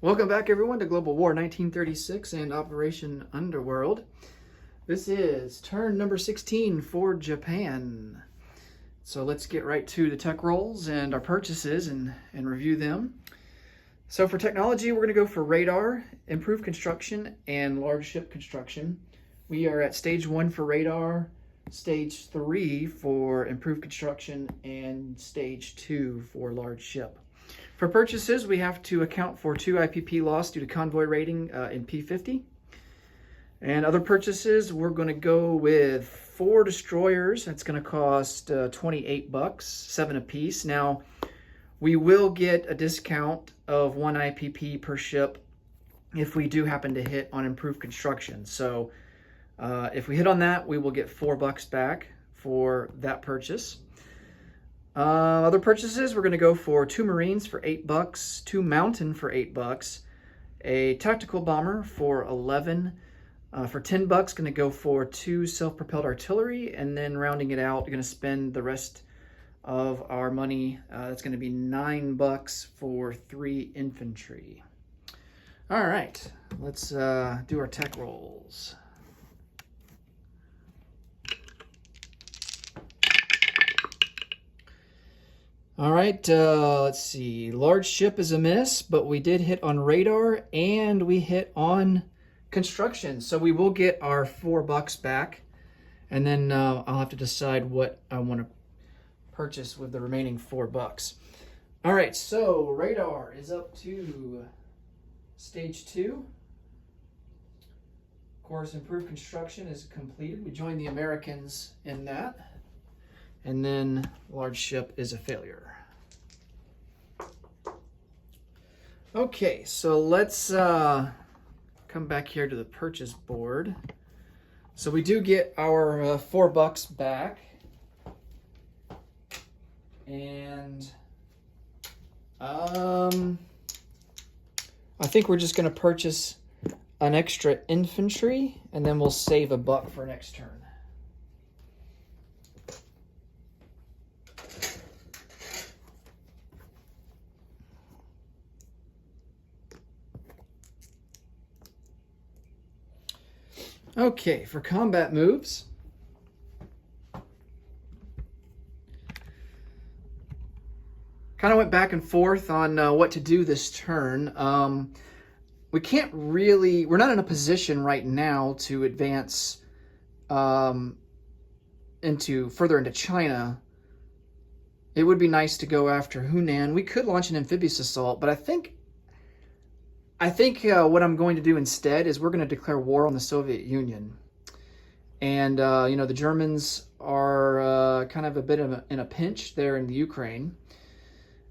Welcome back, everyone, to Global War 1936 and Operation Underworld. This is turn number 16 for Japan. So let's get right to the tech rolls and our purchases and review them. So for technology, we're going to go for radar, improved construction, and large ship construction. We are at stage 1 for radar, stage 3 for improved construction, and stage 2 for large ship. For purchases, we have to account for 2 IPP loss due to convoy rating in P50. And other purchases, we're going to go with 4 destroyers. That's going to cost 28 bucks, 7 apiece. Now, we will get a discount of 1 IPP per ship if we do happen to hit on improved construction. So if we hit on that, we will get 4 bucks back for that purchase. Other purchases, we're going to go for 2 Marines for 8 bucks, 2 Mountain for 8 bucks, a tactical bomber for 11. For 10 bucks, going to go for 2 self-propelled artillery, and then rounding it out, we're going to spend the rest of our money. That's going to be 9 bucks for 3 infantry. All right, let's do our tech rolls. All right, let's see. Large ship is a miss, but we did hit on radar and we hit on construction. So we will get our 4 bucks back, and then I'll have to decide what I want to purchase with the remaining 4 bucks. All right, so radar is up to stage 2. Of course, improved construction is completed. We joined the Americans in that. And then large ship is a failure. Okay, so let's come back here to the purchase board. So we do get our 4 bucks back. And I think we're just going to purchase an extra infantry, and then we'll save a buck for next turn. Okay, for combat moves, kind of went back and forth on what to do this turn. We can't really, we're not in a position right now to advance further into China. It would be nice to go after Hunan. We could launch an amphibious assault, but I think what I'm going to do instead is we're going to declare war on the Soviet Union. And, the Germans are kind of a bit in a pinch there in the Ukraine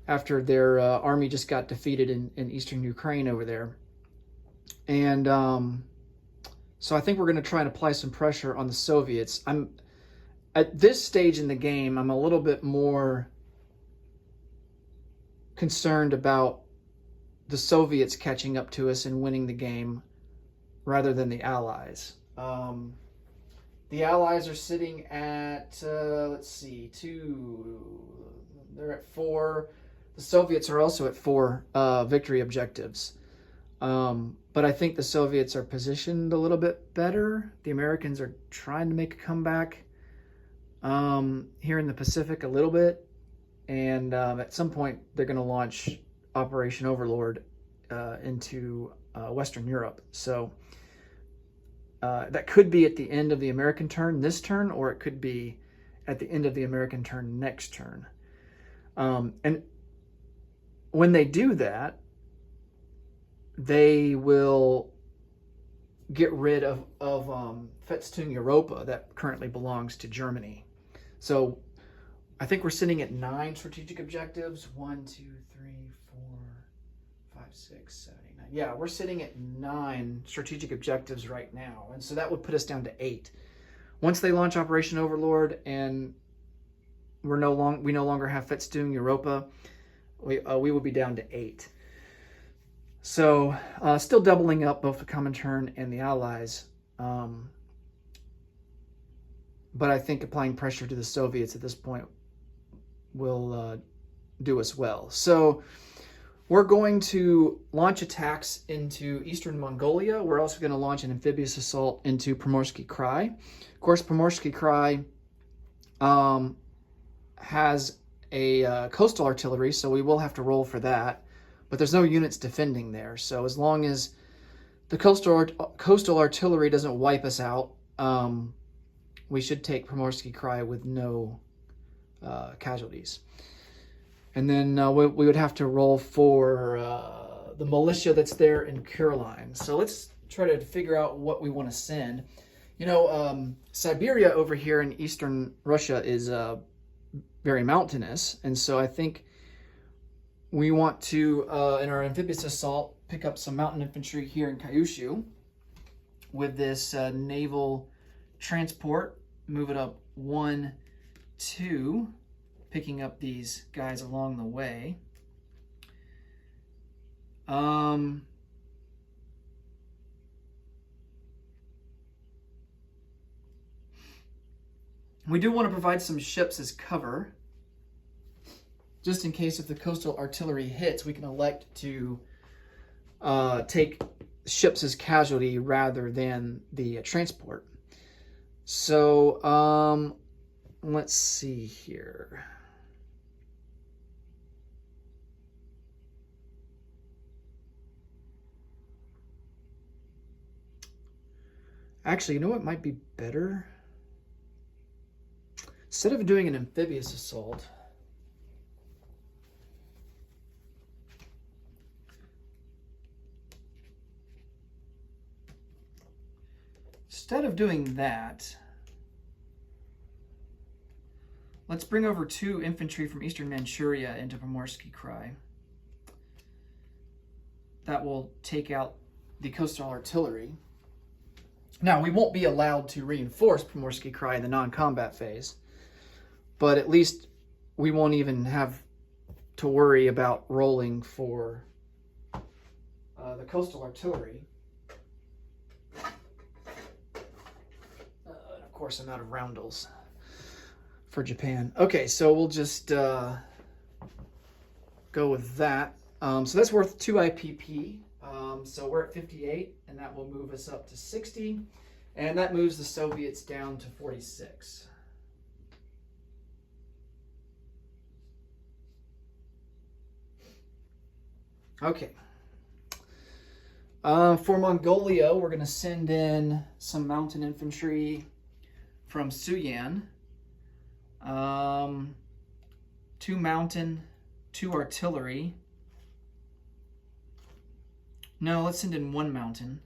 after their army just got defeated in eastern Ukraine over there. And so I think we're going to try and apply some pressure on the Soviets. At this stage in the game, I'm a little bit more concerned about the Soviets catching up to us and winning the game rather than the Allies. The Allies are sitting at, let's see, 2, they're at 4. The Soviets are also at 4 victory objectives. But I think the Soviets are positioned a little bit better. The Americans are trying to make a comeback here in the Pacific a little bit. And at some point, they're going to launch Operation Overlord into Western Europe. So that could be at the end of the American turn this turn, or it could be at the end of the American turn next turn. And when they do that, they will get rid of Festung Europa that currently belongs to Germany. So I think we're sitting at 9 strategic objectives. 1, 2, 3, 4, 5, 6, 7, 8, 9. Yeah, we're sitting at 9 strategic objectives right now. And so that would put us down to 8. Once they launch Operation Overlord and we no longer have Festung Europa, we will be down to 8. So still doubling up both the Comintern and the Allies. But I think applying pressure to the Soviets at this point will do us well. So We're going to launch attacks into eastern Mongolia. We're also going to launch an amphibious assault into Primorsky Krai. Of course, Primorsky Krai has a coastal artillery, so we will have to roll for that. But there's no units defending there. So as long as the coastal artillery doesn't wipe us out, we should take Primorsky Krai with no casualties. And then we would have to roll for the militia that's there in Caroline. So let's try to figure out what we want to send. You know, Siberia over here in eastern Russia is very mountainous. And so I think we want to, in our amphibious assault, pick up some mountain infantry here in Kyushu with this naval transport. Move it up 1, 2. Picking up these guys along the way. We do want to provide some ships as cover. Just in case if the coastal artillery hits, we can elect to take ships as casualty rather than the transport. So let's see here. Actually, you know what might be better? Instead of doing an amphibious assault, let's bring over 2 infantry from eastern Manchuria into Primorsky Krai. That will take out the coastal artillery. Now, we won't be allowed to reinforce Primorsky Krai in the non-combat phase, but at least we won't even have to worry about rolling for the coastal artillery. And of course, I'm out of roundels for Japan. Okay, so we'll just go with that. So that's worth 2 IPP. So we're at 58, and that will move us up to 60, and that moves the Soviets down to 46. Okay. For Mongolia, we're going to send in some mountain infantry from Suyan. 2 mountain, 2 artillery. No, let's send in 1 mountain.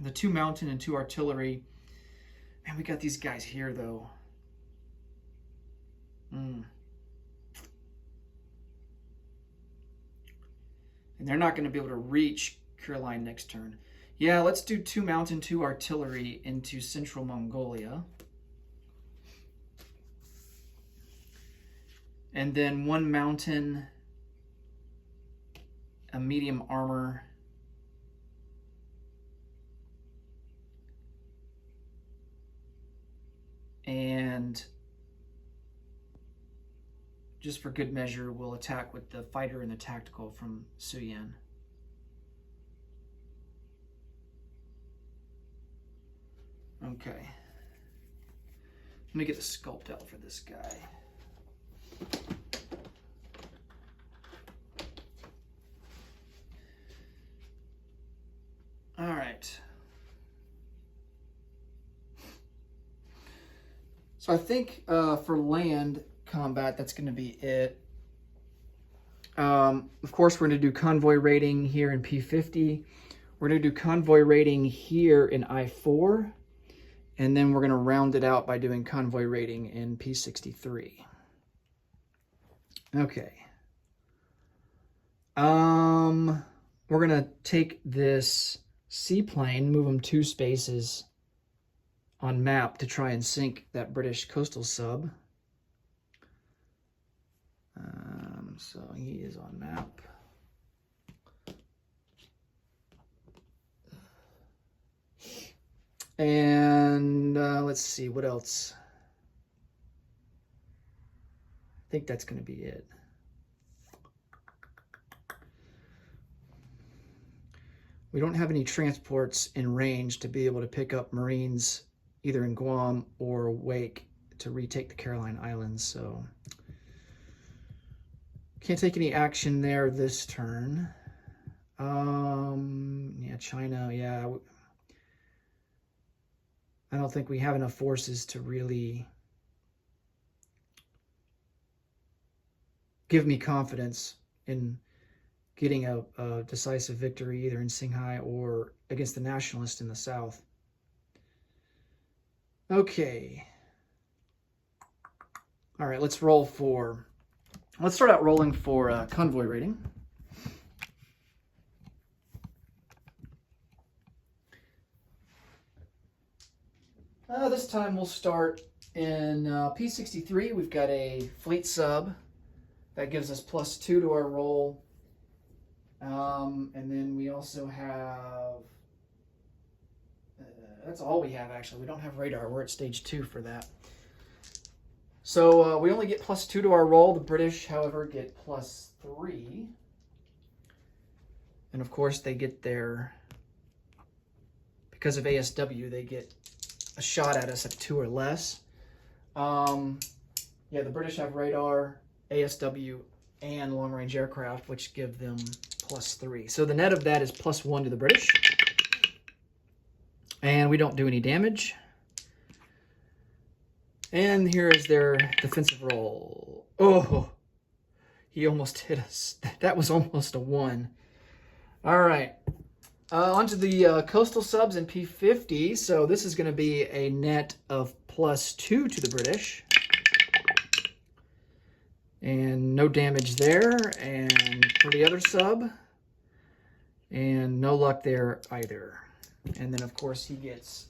The 2 mountain and 2 artillery. Man, we got these guys here, though. And they're not going to be able to reach Caroline next turn. Yeah, let's do 2 mountain, 2 artillery into central Mongolia. And then 1 mountain, a medium armor, and just for good measure, we'll attack with the fighter and the tactical from Suyan. Okay. Let me get the sculpt out for this guy. All right. So I think for land combat, that's going to be it. Of course, we're going to do convoy raiding here in P50. We're going to do convoy raiding here in I4. And then we're going to round it out by doing convoy raiding in P63. Okay. We're going to take this seaplane, move them 2 spaces on map to try and sink that British coastal sub. So he is on map. And let's see, what else? I think that's going to be it. we don't have any transports in range to be able to pick up Marines either in Guam or Wake to retake the Caroline Islands, so can't take any action there this turn. Yeah, China, yeah. I don't think we have enough forces to really give me confidence in getting a decisive victory either in Shanghai or against the nationalists in the south. Okay. All right, let's start out rolling for convoy rating. This time we'll start in P63. We've got a fleet sub. That gives us +2 to our roll. And then we also have, that's all we have actually. We don't have radar. We're at stage 2 for that. So we only get +2 to our roll. The British, however, get +3. And of course they get their, because of ASW, they get a shot at us at 2 or less. Yeah, the British have radar, ASW, and long-range aircraft, which give them +3. So the net of that is +1 to the British. And we don't do any damage. And here is their defensive roll. Oh, he almost hit us. That was almost a 1. All right. Onto the coastal subs in P50. So this is going to be a net of +2 to the British. And no damage there. And for the other sub, and no luck there either. And then, of course, he gets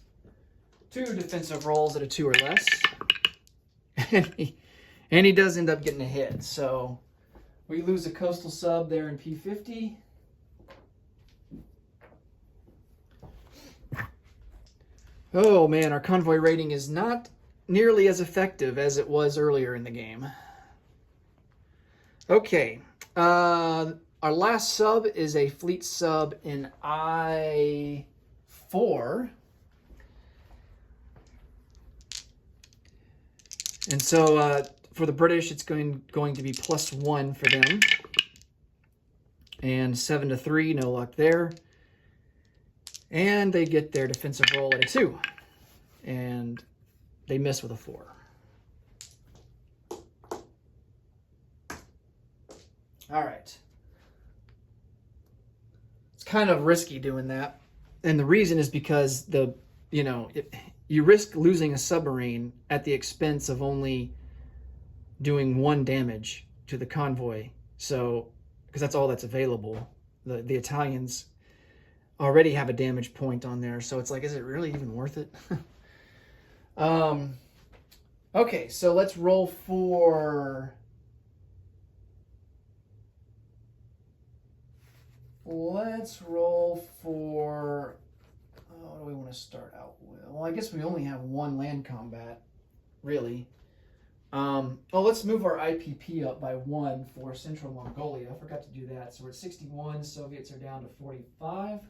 2 defensive rolls at a 2 or less. And he does end up getting a hit. So we lose a coastal sub there in P50. Oh man, our convoy rating is not nearly as effective as it was earlier in the game. Okay, our last sub is a fleet sub in I4. And so for the British, it's going to be +1 for them. And 7 to 3, no luck there. And they get their defensive roll at a 2. And they miss with a 4. All right. It's kind of risky doing that. And the reason is because you risk losing a submarine at the expense of only doing 1 damage to the convoy. So, because that's all that's available. The Italians already have a damage point on there. So it's like, is it really even worth it? Okay, so let's roll for... what do we want to start out with? Well, I guess we only have 1 land combat, really. Let's move our IPP up by 1 for Central Mongolia. I forgot to do that. So we're at 61. Soviets are down to 45.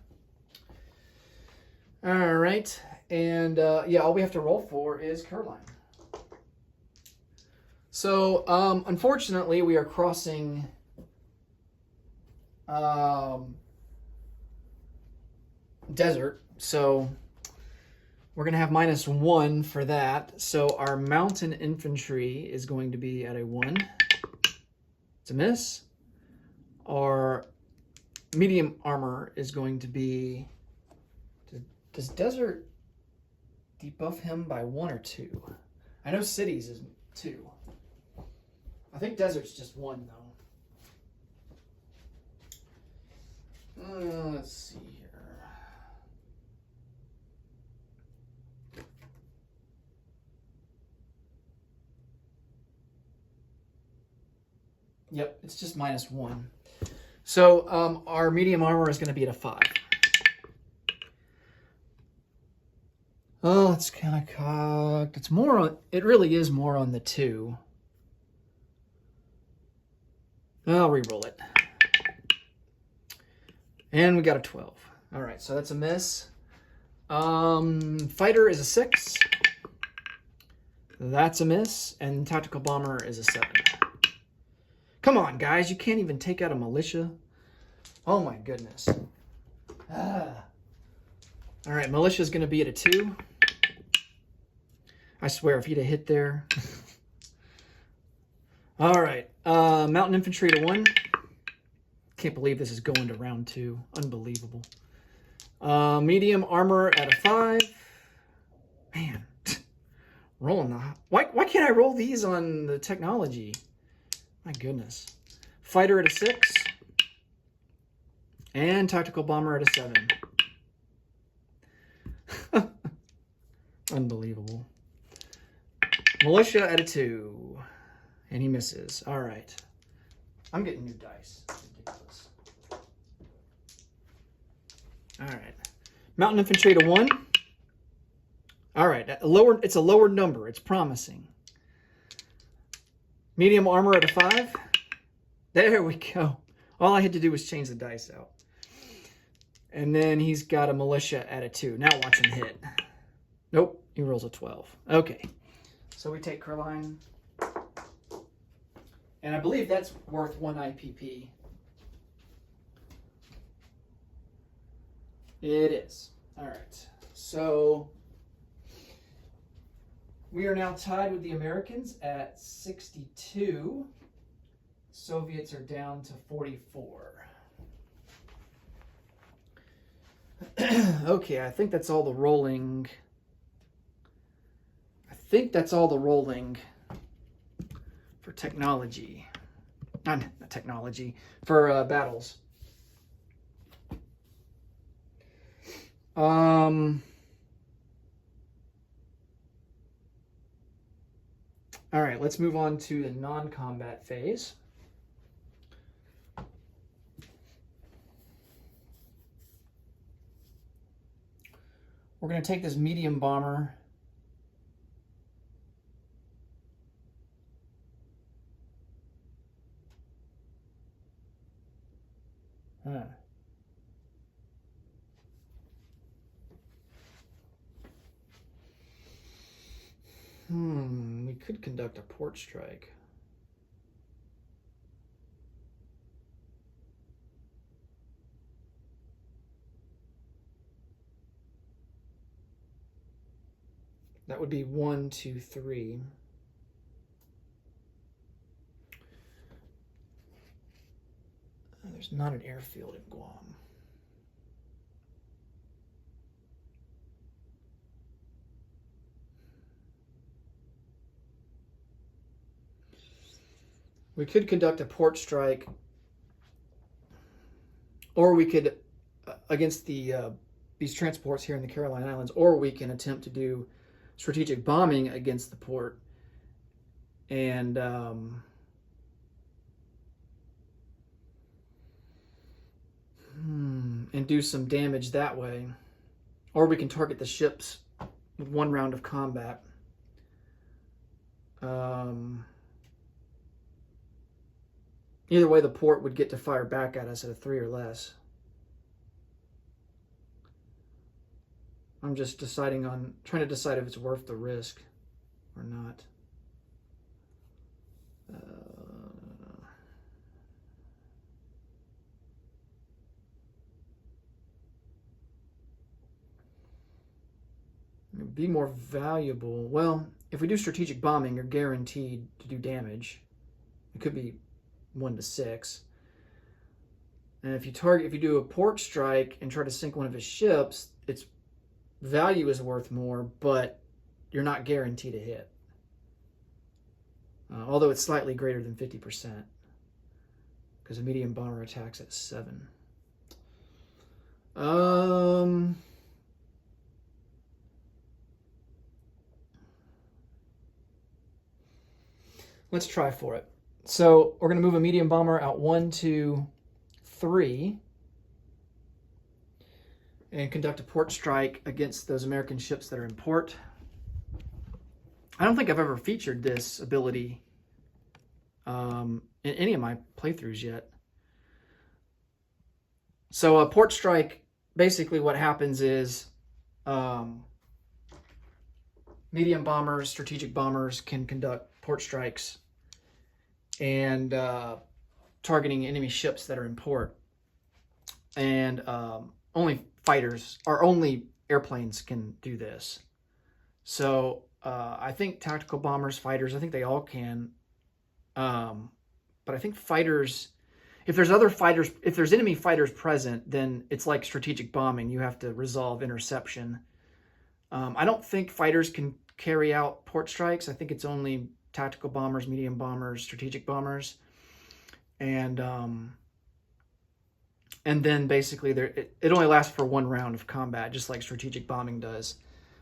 All right. And yeah, all we have to roll for is Caroline. So unfortunately, we are crossing desert. So we're going to have -1 for that. So our mountain infantry is going to be at a 1. It's a miss. Our medium armor is going to be... does desert debuff him by 1 or 2? I know cities is 2. I think desert's just 1, though. Let's see here. Yep, it's just -1. So our medium armor is going to be at a 5. Oh, it's kind of cocked. It's more on, it really is more on the 2. I'll re-roll it. And we got a 12. All right, so that's a miss. Fighter is a 6. That's a miss. And tactical bomber is a 7. Come on, guys. You can't even take out a militia. Oh, my goodness. Ah. All right, militia is going to be at a 2. I swear, if he'd have hit there. All right, mountain infantry to 1. Can't believe this is going to round 2. Unbelievable. Medium armor at a 5. Man, rolling the... Why can't I roll these on the technology? My goodness. Fighter at a 6. And tactical bomber at a 7. Unbelievable. Militia at a 2. And he misses. All right. I'm getting new dice. Ridiculous. All right. Mountain infantry to 1. All right. It's a lower number. It's promising. Medium armor at a 5. There we go. All I had to do was change the dice out. And then he's got a militia at a 2. Now watch him hit. Nope. He rolls a 12. Okay. So we take Curline. And I believe that's worth 1 IPP. It is. All right. So we are now tied with the Americans at 62. Soviets are down to 44. Okay, I think that's all the rolling. For technology. Not technology. For battles. All right, let's move on to the non-combat phase. We're going to take this medium bomber. We could conduct a port strike. That would be 1, 2, 3. There's not an airfield in Guam. We could conduct a port strike, or we could against these transports here in the Caroline Islands, or we can attempt to do strategic bombing against the port and do some damage that way. Or we can target the ships with 1 round of combat. Either way, the port would get to fire back at us at a 3 or less. I'm just trying to decide if it's worth the risk or not. It'd be more valuable. Well, if we do strategic bombing, you're guaranteed to do damage. It could be 1 to 6. And if you do a port strike and try to sink one of his ships, its value is worth more, but you're not guaranteed a hit. Although it's slightly greater than 50%, because a medium bomber attacks at 7. Let's try for it. So we're going to move a medium bomber out 1, 2, 3 and conduct a port strike against those American ships that are in port. I don't think I've ever featured this ability in any of my playthroughs yet. So a port strike basically what happens is medium bombers, strategic bombers can conduct port strikes and targeting enemy ships that are in port. And only fighters, or only airplanes can do this. So I think tactical bombers, fighters, I think they all can. But I think fighters, if there's other fighters, if there's enemy fighters present, then it's like strategic bombing. You have to resolve interception. I don't think fighters can carry out port strikes. I think it's only tactical bombers, medium bombers, strategic bombers. And then basically it only lasts for one round of combat, just like strategic bombing does.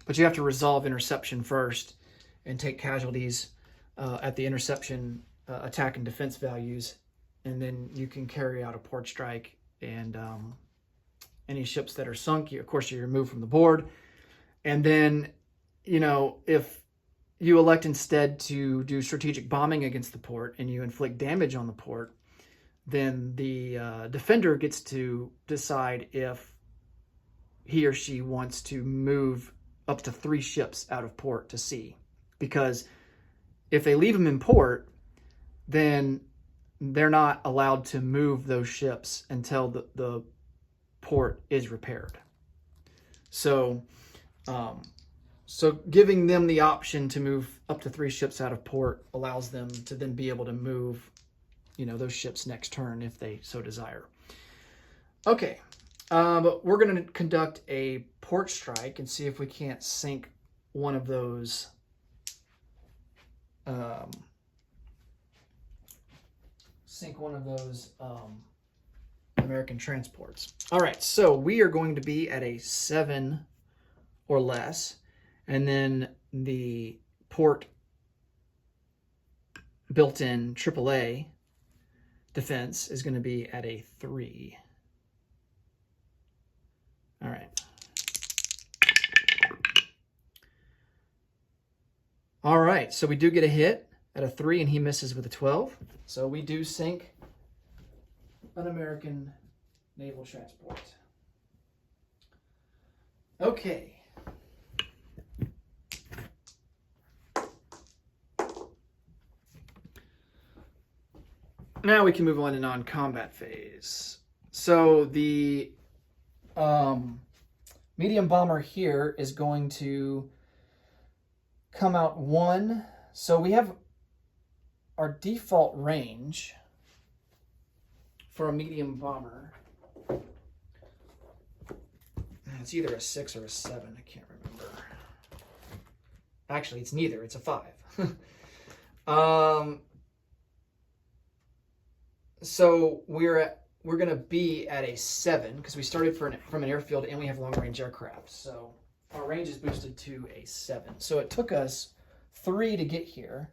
But you have to resolve interception first and take casualties at the interception attack and defense values, and then you can carry out a port strike. And any ships that are sunk, of course, you're removed from the board. And then, if you elect instead to do strategic bombing against the port and you inflict damage on the port, then the defender gets to decide if he or she wants to move up to 3 ships out of port to sea. Because if they leave them in port, then they're not allowed to move those ships until the port is repaired. So giving them the option to move up to 3 ships out of port allows them to then be able to move those ships next turn if they so desire. Okay, but we're going to conduct a port strike and see if we can't sink one of those American transports. All right, so we are going to be at a 7 or less, and then the port built-in AAA defense is going to be at a 3. All right. All right, so we do get a hit at a 3, and he misses with a 12. So we do sink an American naval transport. Okay. Now we can move on to non-combat phase. So the medium bomber here is going to come out 1. So we have our default range for a medium bomber. It's either a 6 or a 7. I can't remember. Actually, it's neither. It's a 5. So we're going to be at a 7 because we started from an airfield and we have long-range aircraft. So our range is boosted to a 7. So it took us 3 to get here.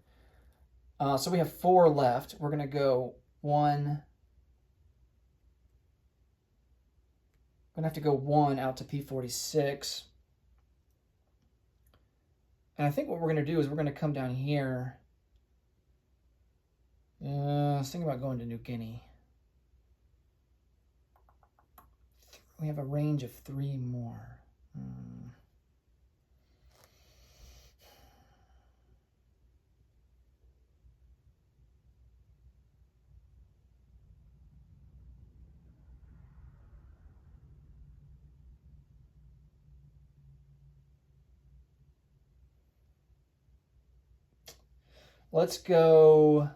So we have 4 left. We're going to go 1. I'm going to have to go 1 out to P46. And I think what we're going to do is we're going to come down here. I was thinking about going to New Guinea. We have a range of 3 more. Let's go.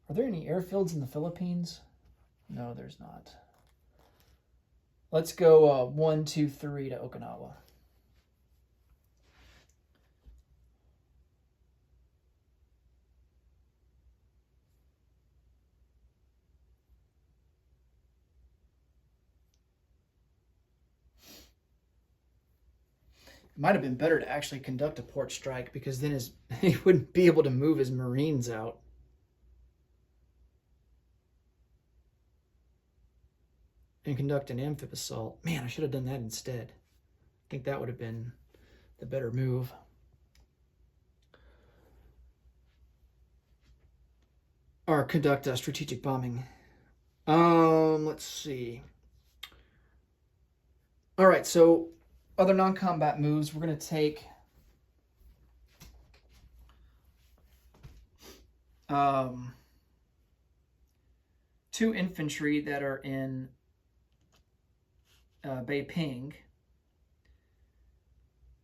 Are there any airfields in the Philippines? No, there's not. Let's go 1, 2, 3 to Okinawa. It might have been better to actually conduct a port strike because then he wouldn't be able to move his Marines out. And conduct an amphib assault. Man, I should have done that instead. I think that would have been the better move. Or conduct a strategic bombing. Let's see. All right, so other non-combat moves, we're going to take two infantry that are in Beiping,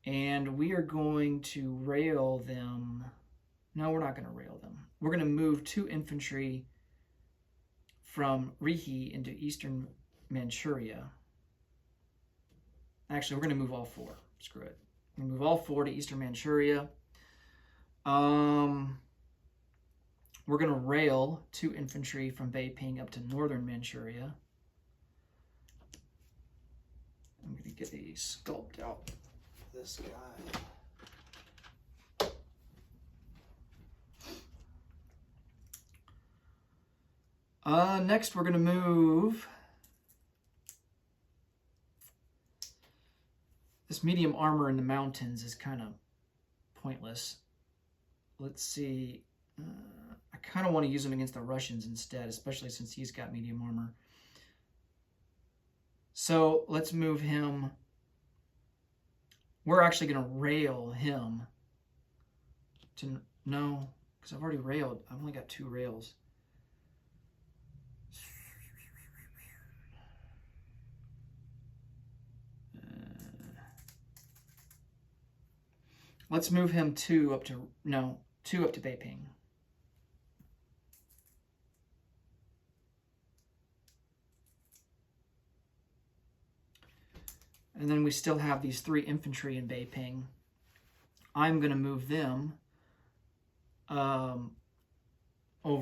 and we are going to rail them. No, we're not going to rail them. We're going to move two infantry from Rihe into eastern Manchuria. Actually, we're going to move all four. Screw it. We're going to move all four to eastern Manchuria. We're going to rail two infantry from Beiping up to northern Manchuria. I'm going to get a sculpt out for this guy. Next, we're going to move this medium armor in the mountains is kind of pointless. Let's see. I kind of want to use him against the Russians instead, especially since he's got medium armor. So let's move him. We're actually going to rail him to, no, because I've already railed. I've only got 2 rails. Let's move him 2 up to Beiping. And then we still have these 3 infantry in Beiping. I'm going to move them over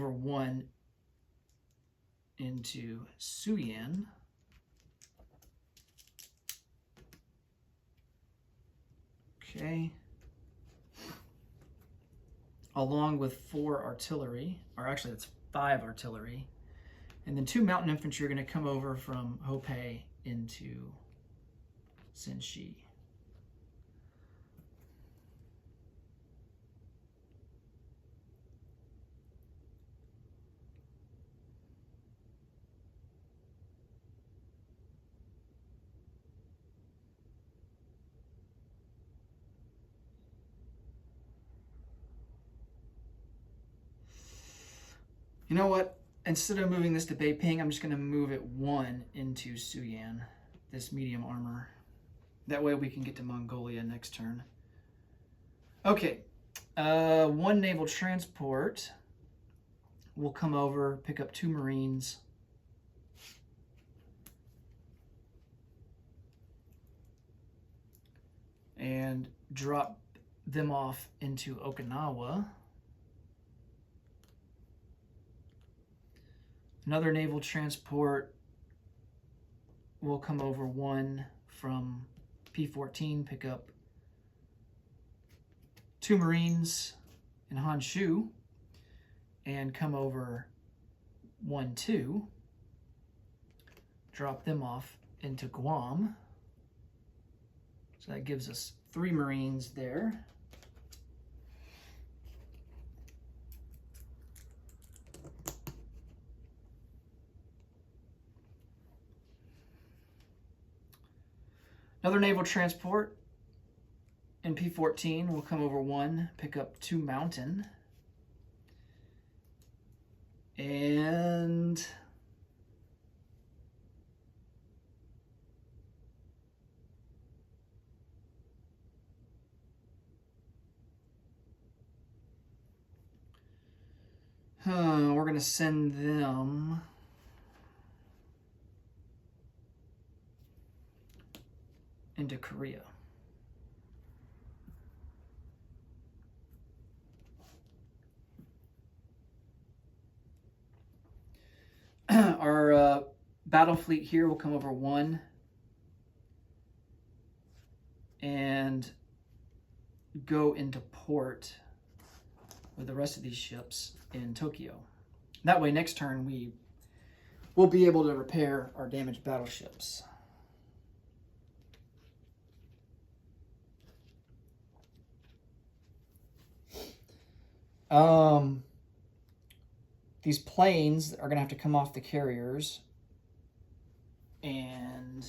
1 into Suyan. Okay. Along with 4 artillery, or actually that's 5 artillery. And then 2 mountain infantry are going to come over from Hopei into Senshi. You know what? Instead of moving this to Beiping, I'm just going to move it 1 into Suyan, this medium armor. That way we can get to Mongolia next turn. Okay, 1 naval transport will come over, pick up 2 Marines. And drop them off into Okinawa. Another naval transport will come over 1 from P-14, pick up 2 Marines in Honshu, and come over 1-2, drop them off into Guam. So that gives us 3 Marines there. Another naval transport in P-14 will come over 1, pick up 2 Mountain. And we're going to send them into Korea. Our battle fleet here will come over 1 and go into port with the rest of these ships in Tokyo. That way next turn we will be able to repair our damaged battleships. These planes are going to have to come off the carriers, and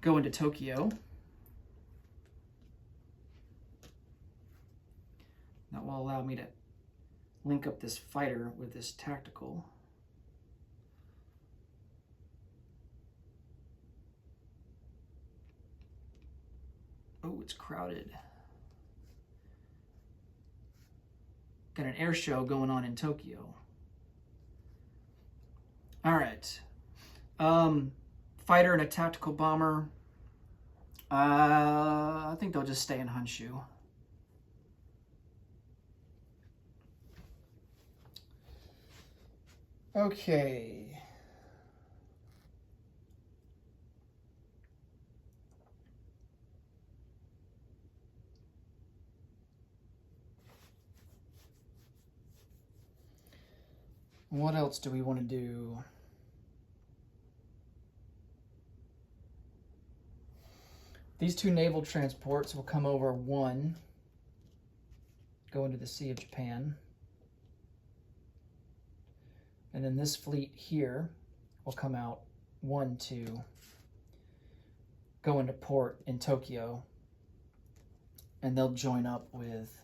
go into Tokyo. That will allow me to link up this fighter with this tactical. Oh, it's crowded. Got an air show going on in Tokyo. All right. Fighter and a tactical bomber. I think they'll just stay in Honshu. Okay. What else do we want to do? These two naval transports will come over one, go into the Sea of Japan. And then this fleet here will come out 1, 2, go into port in Tokyo, and they'll join up with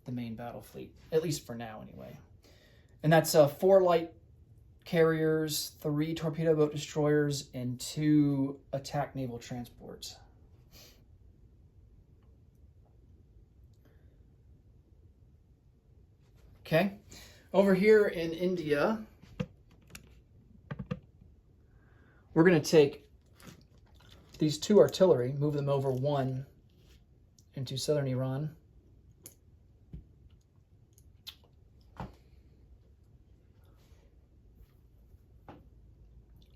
the main battle fleet, at least for now anyway. And that's 4 light carriers, 3 torpedo boat destroyers, and 2 attack naval transports. Okay, over here in India, we're going to take these 2 artillery, move them over 1 into southern Iran.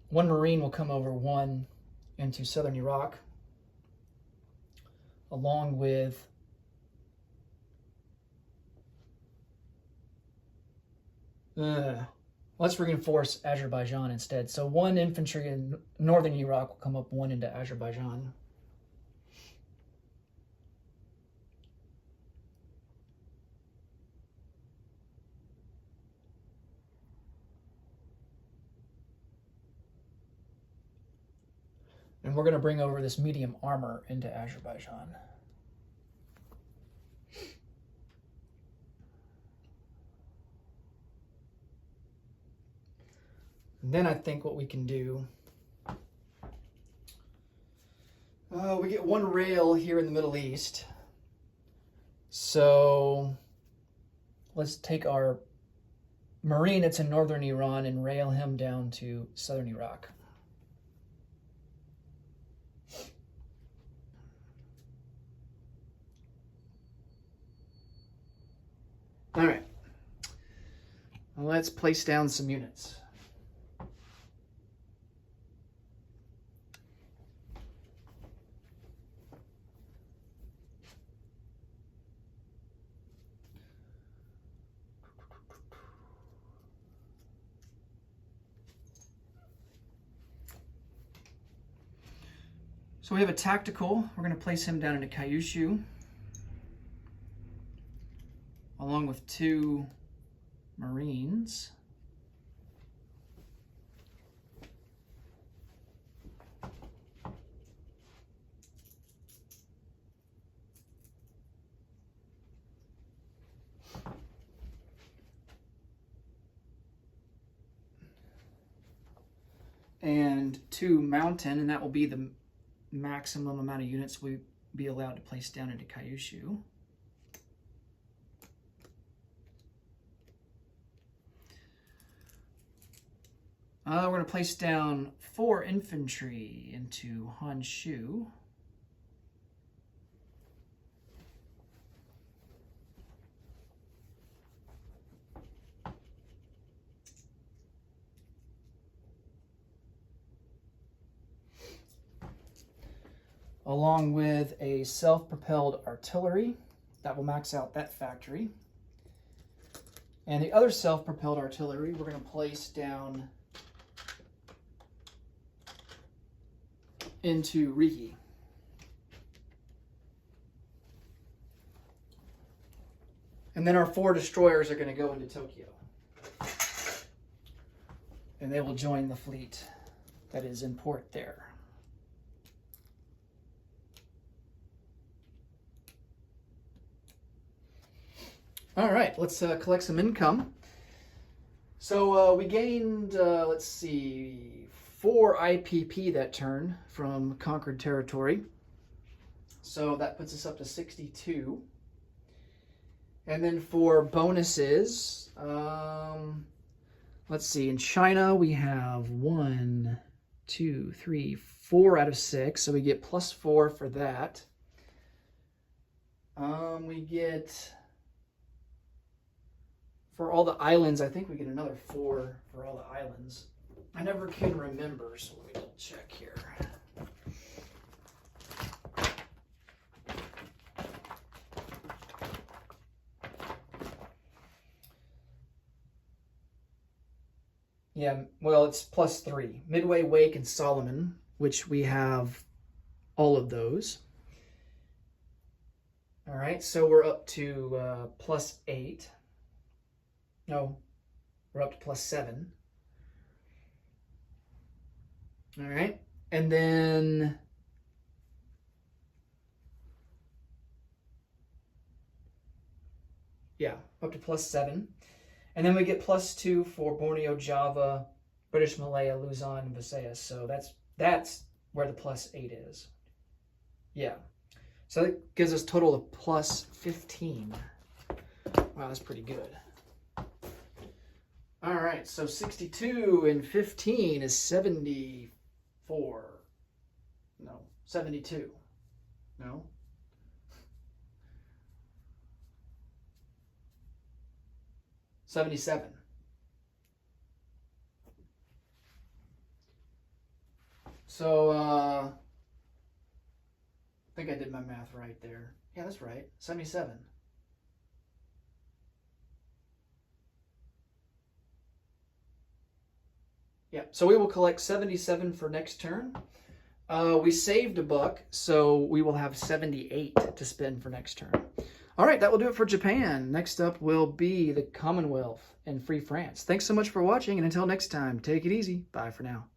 One Marine will come over 1 into southern Iraq, along with let's reinforce Azerbaijan instead. So 1 infantry in northern Iraq will come up 1 into Azerbaijan. And we're going to bring over this medium armor into Azerbaijan. And then I think what we can do, we get 1 rail here in the Middle East. So let's take our Marine that's in northern Iran and rail him down to southern Iraq. All right, let's place down some units. So we have a tactical. We're going to place him down into Kyushu, along with 2 Marines. And 2 Mountain, and that will be the maximum amount of units we'll be allowed to place down into Kyushu. We're going to place down 4 infantry into Honshu. Along with a self-propelled artillery. That will max out that factory. And the other self-propelled artillery we're going to place down into Riki. And then our 4 destroyers are going to go into Tokyo. And they will join the fleet that is in port there. All right, let's collect some income. So we gained, let's see, 4 IPP that turn from conquered territory. So that puts us up to 62. And then for bonuses, let's see, in China we have 1, 2, 3, 4 out of 6. So we get +4 for that. We get, for all the islands, I think we get another 4 for all the islands. I never can remember, so let me double check here. Yeah, well, it's +3. Midway, Wake, and Solomon, which we have all of those. All right, so we're up to +8. No, we're up to +7. All right, and then yeah, up to +7. And then we get +2 for Borneo, Java, British Malaya, Luzon, and Visayas. So that's where the +8 is. Yeah. So that gives us a total of +15. Wow, that's pretty good. All right, so 62 and 15 is 74. No, 72. No. 77. So, I think I did my math right there. Yeah, that's right. 77. Yeah, so we will collect 77 for next turn. We saved $1, so we will have 78 to spend for next turn. All right, that will do it for Japan. Next up will be the Commonwealth and Free France. Thanks so much for watching, and until next time, take it easy. Bye for now.